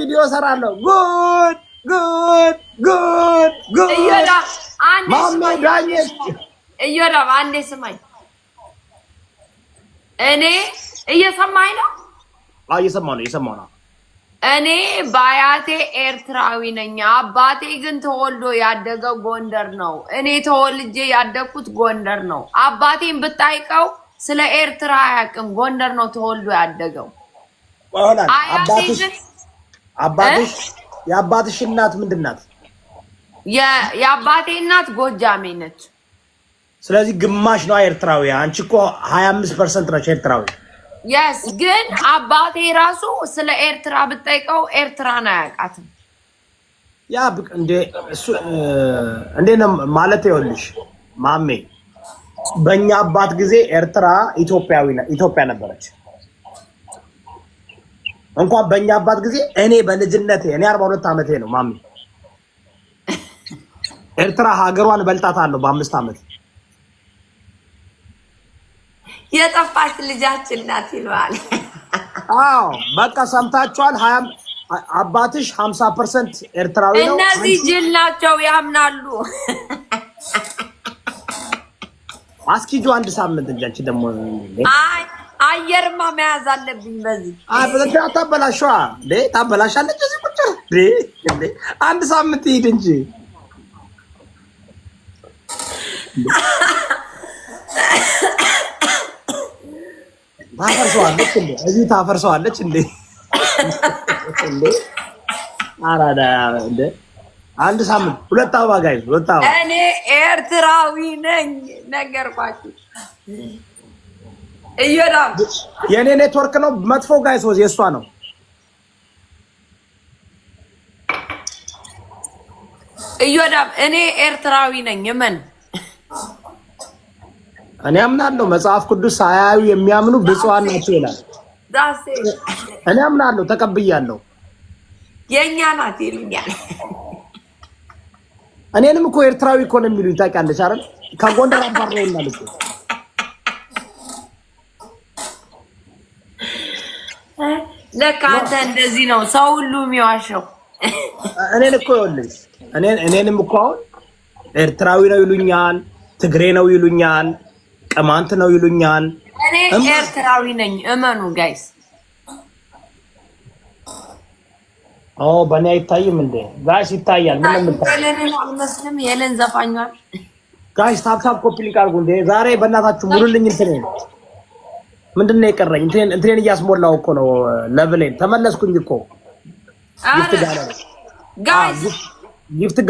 ቪዲዮ ሰራለሁ። ጉድ እዮዳብ አንዴ ስማኝ። እኔ እየሰማኝ ነው። እየሰማሁ ነው። እኔ በአያቴ ኤርትራዊ ነኝ። አባቴ ግን ተወልዶ ያደገው ጎንደር ነው። እኔ ተወልጄ ያደግኩት ጎንደር ነው። አባቴን ብታይቀው ስለ ኤርትራ አያውቅም። ጎንደር ነው ተወልዶ ያደገው። የአባትሽ እናት ምንድን ናት? የአባቴ እናት ጎጃሜ ነች። ስለዚህ ግማሽ ነው ኤርትራዊ። አንቺ እኮ 25% ነች ኤርትራዊ። የስ ግን አባቴ ራሱ ስለ ኤርትራ ብጠይቀው ኤርትራን አያውቃትም። ያ እንዴ ነው ማለት ይኸውልሽ ማሜ፣ በእኛ አባት ጊዜ ኤርትራ ኢትዮጵያ ነበረች። እንኳን በእኛ አባት ጊዜ እኔ በልጅነቴ 42 ዓመቴ ነው ማሜ፣ ኤርትራ ሀገሯን በልጣታለሁ በ5 ዓመት። የጠፋች ልጃችን ናት ይለዋል። አዎ በቃ ሰምታችኋል። አባትሽ 50% ኤርትራዊ ነው። እነዚህ ጅል ናቸው ያምናሉ። አስኪጁ 1 ሳምንት እንጂ አንቺ ደግሞ አየርማ መያዝ አለብኝ። በዚህ ታበላሽዋ ታበላሻለች። እዚህ ቁጭ 1 ሳምንት ሂድ እንጂ ታፈርሰዋለች እንዴ? እዚህ ታፈርሰዋለች እንዴ? አራዳ እንዴ! 1 ሳምንት 2 አበባ ጋይዝ 2 አበባ። እኔ ኤርትራዊ ነኝ ነገርኳችሁ። እዮዳብ የኔ ኔትወርክ ነው መጥፎ ጋይስ፣ ወዝ የሷ ነው። እዮዳብ እኔ ኤርትራዊ ነኝ። ምን እኔ አምናለሁ መጽሐፍ ቅዱስ ሳያዩ የሚያምኑ ብፁዓን ናቸው ይላል። እኔ አምናለሁ ተቀብያለሁ። የኛ ናት ይሉኛል። እኔንም እኮ ኤርትራዊ እኮ ነው የሚሉኝ ታውቂያለሽ አይደል? ከጎንደር አባረው እና ልጅ ለካ አንተ እንደዚህ ነው ሰው ሁሉ የሚዋሸው። እኔን እኮ ይኸውልሽ እኔንም እኮ አሁን ኤርትራዊ ነው ይሉኛል፣ ትግሬ ነው ይሉኛል፣ ቅማንት ነው ይሉኛል። እኔ ኤርትራዊ ነኝ እመኑ ጋይስ። በእኔ አይታይም እንዴ ጋይስ? ይታያል። ምን አልመስልም። የለን ዘፋኛል ጋይስ። ታፕታፕ ኮፒ ሊንክ አድርጉ እንዴ ዛሬ በእናታችሁ ሙሉልኝ። ምንድን ነው የቀረኝ? እንትኔን እያስሞላው እኮ ነው። ለብሌን ተመለስኩኝ እኮ። ጋይስ